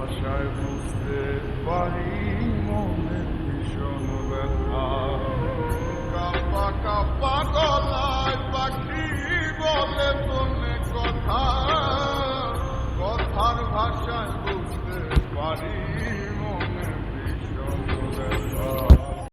ভাষায় বুঝতে পারি মনে ভীষণ ব্যথা। কাপা কাপা গলায় পাখি বলে মনে কথা, কথার ভাষায় বুঝতে পারি